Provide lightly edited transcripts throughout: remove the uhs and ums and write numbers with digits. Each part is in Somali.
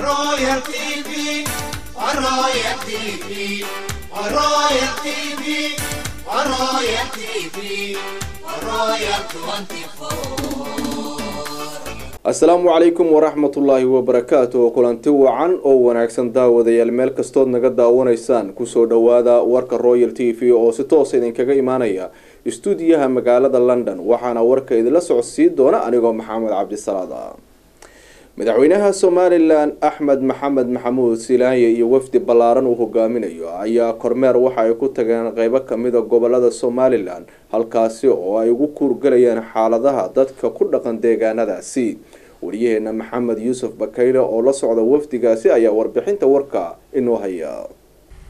Royal TV, Royal TV, Royal TV, Royal TV, Royal 24. Assalamu alaikum warahmatullahi wabarakatuh. Kulanti wacan oo wanaagsan daawadayaal meel kastood naga daawanaysaan kusoo dhawaada warka Royal TV oo si toos ah idinkaga imaanaya stuudiyaha magaalada London. Waxaana warka idin la socodsiin doona anigoo Maxamed Cabdisalaada. madaxweynaha Somaliland Axmed Maxamed Maxamuud Silaanye iyo wafdi balaaran uu hogaaminayo ayaa kormeer waxa ay ku tageen qaybo kamid ah gobolada Somaliland halkaasi oo ay ugu kurgalayaan xaaladaha dadka ku dhaqan deegaanadaasi. wariyaheena Maxamed Yuusuf Bakayle oo la socda wafdigaasi ayaa warbixinta warka inoo haya.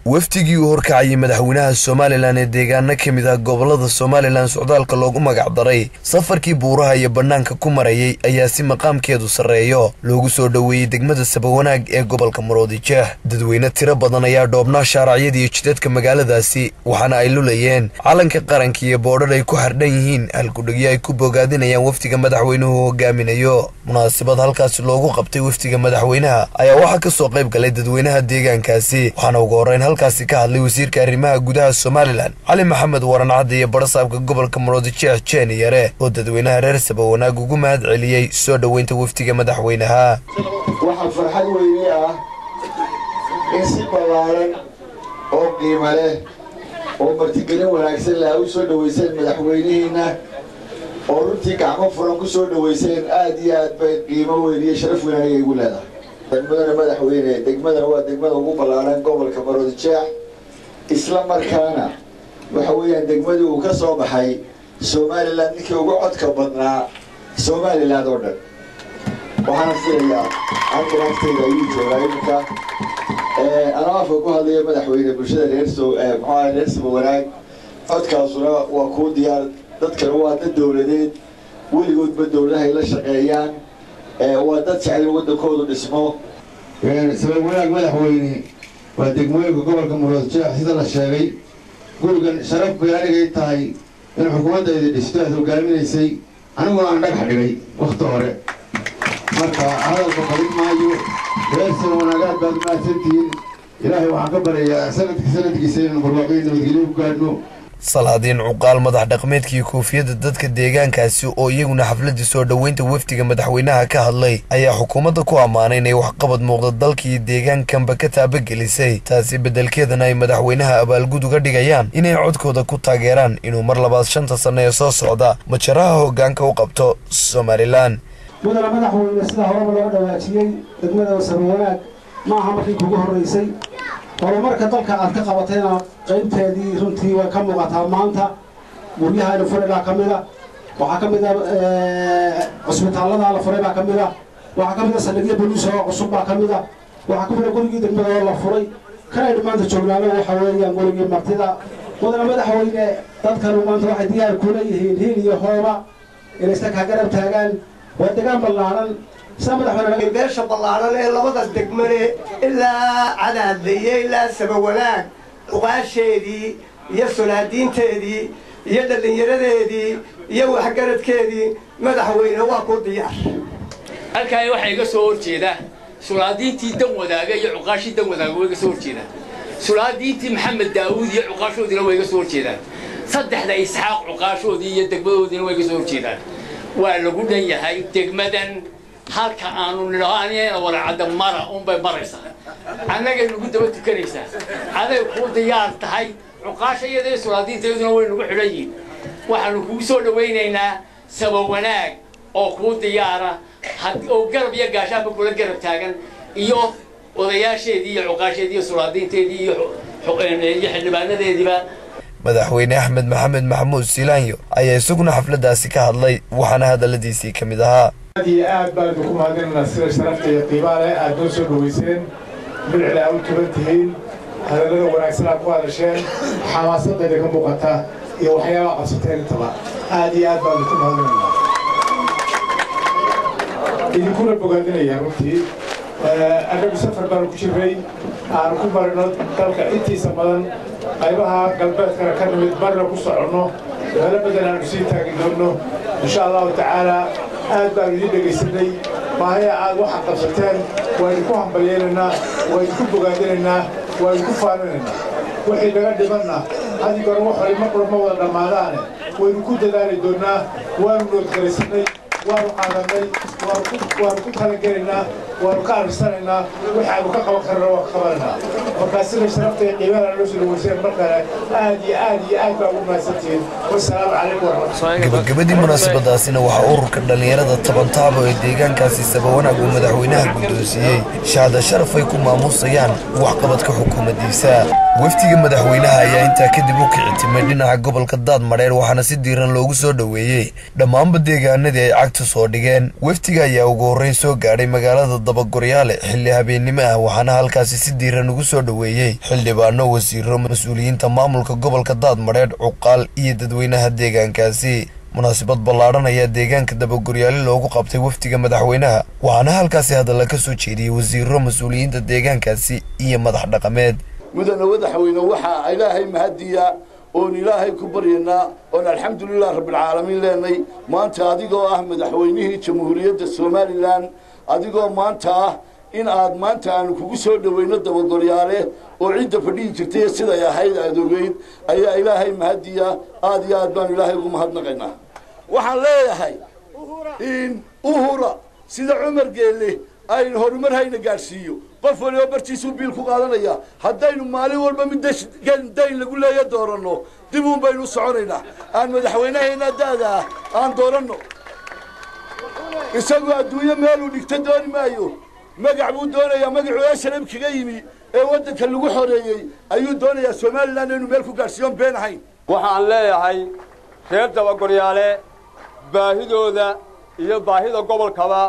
wafdigii uu horkacay madaxweynaha Somaliland ee deegaanada kamid ah gobolada Somaliland socdaalka loogu magac daray safarkii buuraha iyo banaanka ku marayay ayaa si maqaamkeedu sareeyo loogu soo dhaweeyay degmada Sabawanaag ee gobolka Maroodijeex. dadweyne tiro badan ayaa dhoobnaa shaaraciyada iyo jidadka magaaladaasi waxaana ay lulayeen calanka qaranka iyo boodhar ay ku xardhan yihiin halkudhigyo ay ku bogaadinayaan wafdiga madaxweynuhu hogaaminayo. munaasabad halkaas loogu qabtay wafdiga madaxweynaha ayaa waxa ka soo qayb galay dadweynaha deegaankaasi waxaana ugu horeyn halkaasi ka hadlay wasiirka arrimaha gudaha Somaliland Cali Maxamed Waran Cade iyo barasaabka gobolka Maroodijeex Jeeni Yare oo dadweynaha reer Sabawanaag ugu mahad celiyay soo dhaweynta wafdiga madaxweynaha. waxa farxad weyn ah in si balaaran oo qiimo leh oo martigelin wanaagsan la u soo dhaweysay madaxweynaheena oo runtii gacmo furan ku soo dhaweysay aad iyo aad bay qiimo weyn iyo sharaf weyn ay ugu leedahay. madaxweyne degmada waa degmada ugu balaaran gobolka Maroodijeex isla markaana waxa weeyaan degmadii uu ka soo baxay Somaliland ninkii ugu codka badnaa Somaliland oo dhan. waxaan filayaa halkaastayda ayuu joogaa iminka ana ku hadlaya madaxweyne bulshada reer Sabawanaag codkaasuna waa ku diyaar dadkana waa dad dawladeed weligoodba dawladaha la shaqeeyaan waa dad jecel wadankooda dhismo. Sabawanaag madaxweyne waa degmooyinka gobolka Maroodijeex sida la sheegay gurigan sharaf bay aniga tahay in xukuumadda dhisto hogaaminaysay aniguna aan dhagax dhigay waqti hore marka hadalka qalin maayo reer Sabawanaag baad maasantiin ilaahay waxaan ka baryaa sanadkiisa inuu barwaaqo nabadgelyo ku gaadhno. salaadiin cuqaal madax dhaqameedkii koofiyada dadka deegaankaasi oo iyaguna xafladii soo dhaweynta wafdiga madaxweynaha ka hadlay ayaa xukuumadda ku ammaanay inay waxqabad muuqda dalkii deegaankanba ka taabagelisay taasi bedelkeedana ay madaxweynaha abaalgud uga dhigayaan inay codkooda ku taageeraan inuu mar labaad 5 sano ee soo socda majaraha hoggaanka u qabto Somaliland. madaxweyne sida hore loo dhawaajiyay degmada Sabawanaag ma aha markii ugu horeysay horumarka dalka aad ka qabatayna qaybteedii runtii way ka muuqataa maanta. guryaha la furay baa kamid ah waxa kamid ah cusbitaalada la furay baa kamid ah waxa kamid ah saldhigyo booliis oo cusub baa kamid ah waxa kamid ah gurigii degmada la furay kana maanta joognaana waxa weeyaan gurigii martida. madaxweyne dadkan maanta waxay diyaar ku leeyihiin hiil iyo hooba inay iska garab taagaan waa deegaan ballaaran madaxweyne beesha ballaaran ee labada degmane ilaa cadaadleye ilaa Sabawanaag uqaasheedii iyo sulaadiinteedii iyo dhalinyaradeedii iyo waxgaradkeedii madaxweyne waa ku diyaar. halkaay waxa iga soo horjeeda sulaadiintii dan wadaaga iyo uqaashii dan wadaaga way iga soo horjeeda. sulaadiintii Maxamed Daawud iyo uqaashoodina way iga soo horjeedaan. saddexda Isxaaq uqaashoodii iyo degmadoodina way iga soo horjeedaan. waa lagu dhan yahay degmadan halka aanu nidhaahayna warcada mara bay maraysa anaga lagu daba tukanaysaa aday ku diyaar tahay uqaashayada sulaadiinteeduna way nagu xidhayiin. waxaanu kugu soo dhaweynaynaa Sabawanaag oo ku diyaara oo garab iyo gaashaanba kula garab taagan iyo odayaasheedii iyo uqaasheedii sulaadiinteedii iyo xildhibaanadeediiba. madaxweyne Axmed Maxamed Maxamuud Silaanye ayaa isaguna xafladaasi ka hadlay waxaana hadaladiisii kamid ahaa. aad baan ku mahadinaynaa sida sharafta iyo qiimaha leh aad noo soo dhaweyseen bilcil aad u tubantihiin hadallada wanaagsan aad ku hadasheen xamaasadayda ka muuqata iyo waxyaabaha qabsateen intaba aad iyo aad baan ku mahadinaynaa idinkuna bogaadinaya runtii anagu safar baan ku jiray aan ku marino dalka intiisa badan qaybaha galbeedkana ka nimid marna ku soconno meelo badan aanu sii taagi doonno insha allahu tacaala aad baan idin dhegaysanay باهي عاد واحد قصتين ويكون بليلنا ويكون بقادرنا ويكون فارنا وحي لقد بنا هذه قروح المقر موضع رمضان ويكون داري دونا ونقول كريسني وارقادني واركون تلقينا وارقار سننا وحاب كقوا كروا خبرنا وكاسر شرفت قيمة الوسيل والسير مركنا آدي وما ستين والسلام عليكم ورحمة الله. gabadii munaasabadaasina waxaa ururka dhalinyarada tabantaabo ee deegaankaasi sabawanaag uu madaxweynaha guddoonsiiyey shahaada sharaf ay ku maamuusayaan waxqabadka xukuumaddiisa waftiga madaxweynaha ayaa intaa kadib u kici timay dhinaca gobolka Daadmareer waxaana si diiran loogu soo dhaweeyay dhammaanba deegaanadii ay cagta soo dhigeen waftiga ayaa ugu horreyn soo gaadhay magaalada Dabagoryaale xilli habeenimo ah waxaana halkaasi si diiran ugu soo dhaweeyay xildhibaano wasiiro mas'uuliyiinta maamulka gobolka Daadmareer cuqaal iyo dadweynaha deegaankaasi munaasabad ballaaran ayaa deegaanka Dabagoryaale loogu qabtay waftiga madaxweynaha waxaana halkaasi hadalla ka soo jeediyay wasiiro mas'uuliyiinta deegaankaasi iyo madax dhaqameed mudana madaxweyne waxa ilaahay mahadiya oo ilaahay ku baryana oo alxamdulillah rabbil caalamiin leenay maanta adigoo ah madaxweynihii jamhuuriyadda Soomaaliland adigoo maanta in aad maanta aan kugu soo dhaweyno Dabagoryaale oo cidda fadhiyi jirtay sida ay ahayd adogeyd ayaa ilaahay mahadiya aad iyo aad baan ilaahay ugu mahadnaqaynaa waxaan leeyahay in uhura sida Umar Geelle ay horumar hayna gaarsiiyo qof waliba bartiisu biil ku qaadanaya haddaynu maalin walba mid dayn lagu leeyahay doorano dib uun baynu soconaynaa aan madaxweynaheena daada aan doorano isagoo adduunyo meel uu dhigta dooni maayo magac buu doonayaa magacuu asharab kaga yimi ee waddanka lagu xoreeyey ayuu doonayaa Soomaaliland inuu meel ku gaarsiiyo been ahayn waxaan leeyahay reer Dabagoryaale baahidooda iyo baahida gobolkaba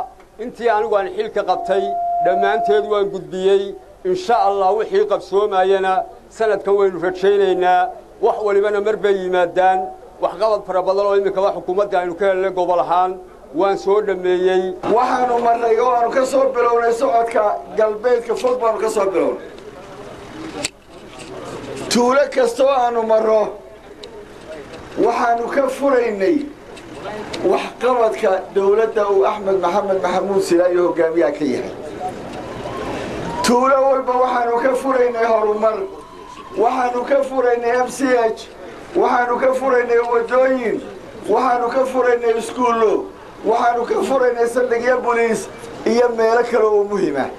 intii anigu aan xilka qabtay dhammaanteed waan gudbiyey insha Allah wixii qabsoomayna sanadkan waynu rajaynaynaa wax walibana marba yimaadaan wax qabad fara badan oo imika xukuumadda aynu ka helnay gobol ahaan waan soo dhameeyay waxaanu marnay oo aanu ka soo bilownay socodka galbeedka fog baanu ka soo bilownay tuulo kastoo aanu marro waxaanu ka furaynay waxqabadka dawladda uu Axmed Maxamed Maxamuud Silaayo hogaamiyaha ka yahay tuulo walba waxaanu ka furaynay horumar waxaanu ka furaynay MCH waxaanu ka furaynay wadooyin waxaanu ka furaynay iskuulo waxaanu ka furaynay saldhigyo booliis iyo meelo kale oo muhiim ah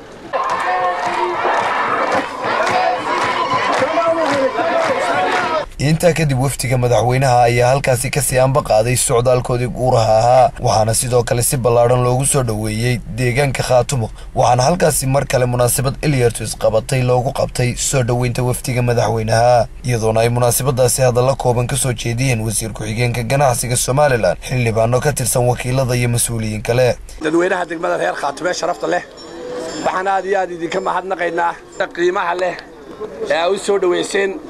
inta kadib waftiga madaxweynaha ayaa halkaasi ka sii anba qaaday socdaalkoodii guuraha ahaa waxaana sidoo kale si ballaaran loogu soo dhaweeyay deegaanka Khaatumo waxaana halkaasi mar kale munaasabad Ilyartu isqabatay loogu qabtay soo dhaweynta waftiga madaxweynaha iyadoona ay munaasabadaasi hadalla kooban ka soo jeediyeen wasiir ku-xigeenka ganacsiga Soomaaliland xildhibaano ka tirsan wakiilada iyo mas'uuliyiin kale dadweynaha degmada reer Khaatumo sharafta leh waxaan aad iyo aad idinka mahadnaqaynaa qiimaha leh ee u soo dhaweyseen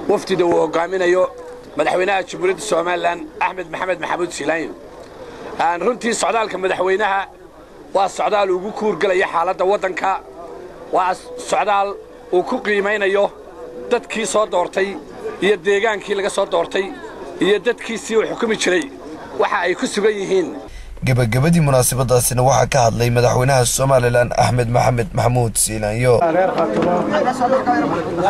وفد وقامينيو مدحوينها جمهورية الصوماليلاند أحمد محمد محمود سيلاين أن رنتي السعودال كمدحوينها والسعودال وكور قليا حالة وطنكا والسعودال وكوقيمين أيو دادكي صوت دورتي يديغان كي لغا صوت دورتي يدادكي سيو حكومي جري وحا أي كسوغيهين gabagabadii munaasabadaasina waxaa ka hadlay madaxweynaha Soomaaliland Axmed Maxamed Maxamuud Siilaanyo reer Khaatumo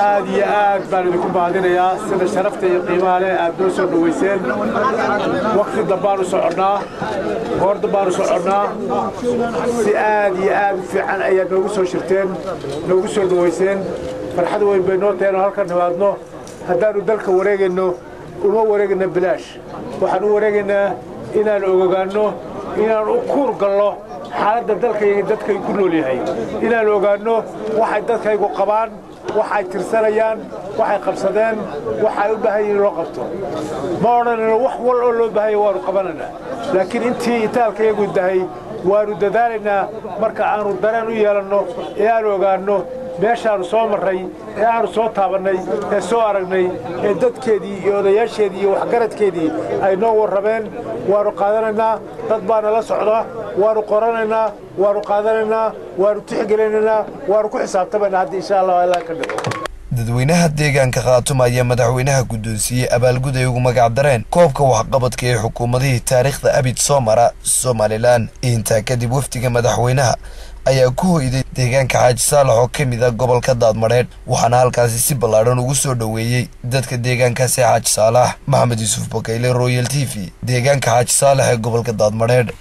aad iyo aad baan idinku baadinayaa sida sharafta iyo qiimaha leh aad noo soo dhaweyseen waqti dambaan u soconnaa goor dambaan u soconnaa si aad iyo aad u fiican ayaad noogu soo shirteen noogu soo dhaweyseen farxad weyn bay noo tahay halkan nimaadno haddaanu dalka wareegayno uma wareegayna bilaash waxaan u wareegaynaa inaan ogaano inaan u kuur galno xaaladda dalkayga dadkay ku nool yahay inaan ogaano waxay dadkaygu qabaan waxay tirsanayaan waxay qabsadeen waxay u baahan yihiin loo qabto ma odhanayno wax wal oo loo baahan yahay waanu qabanaynaa laakiin intii itaalkayagu dahay waanu dadaalaynaa marka aanu dareen u yeelanno ee aan ogaano meeshaanu soo marray ee aanu soo taabannay ee soo aragnay ee dadkeedii iyo odayaasheedii iyo waxgaradkeedii ay noo warrameen waanu qaadanaynaa dad baana la socda waanu qoranaynaa waanu qaadanaynaa waanu tixgelinaynaa waanu ku xisaabtamaynaa hadda insha allah ilaa ka dhigo dadweynaha deegaanka Khaatumo ayaa madaxweynaha guddoonsiiyey abaalgud ay ugu magac dareen koobka waxqabadka ee xukuumadihii taariikhda abid soo mara Somaliland. Intaa kadib wafdiga madaxweynaha ayaa ku hoyday deegaanka Xaaji Saalax oo ka mid ah gobolka Daadmareed, waxaana halkaasi si ballaaran ugu soo dhaweeyay dadka deegaankaasi Xaaji Saalax. Maxamed Yuusuf Bakayle, Royal TV, deegaanka Xaaji Saalax ee gobolka Daadmareed.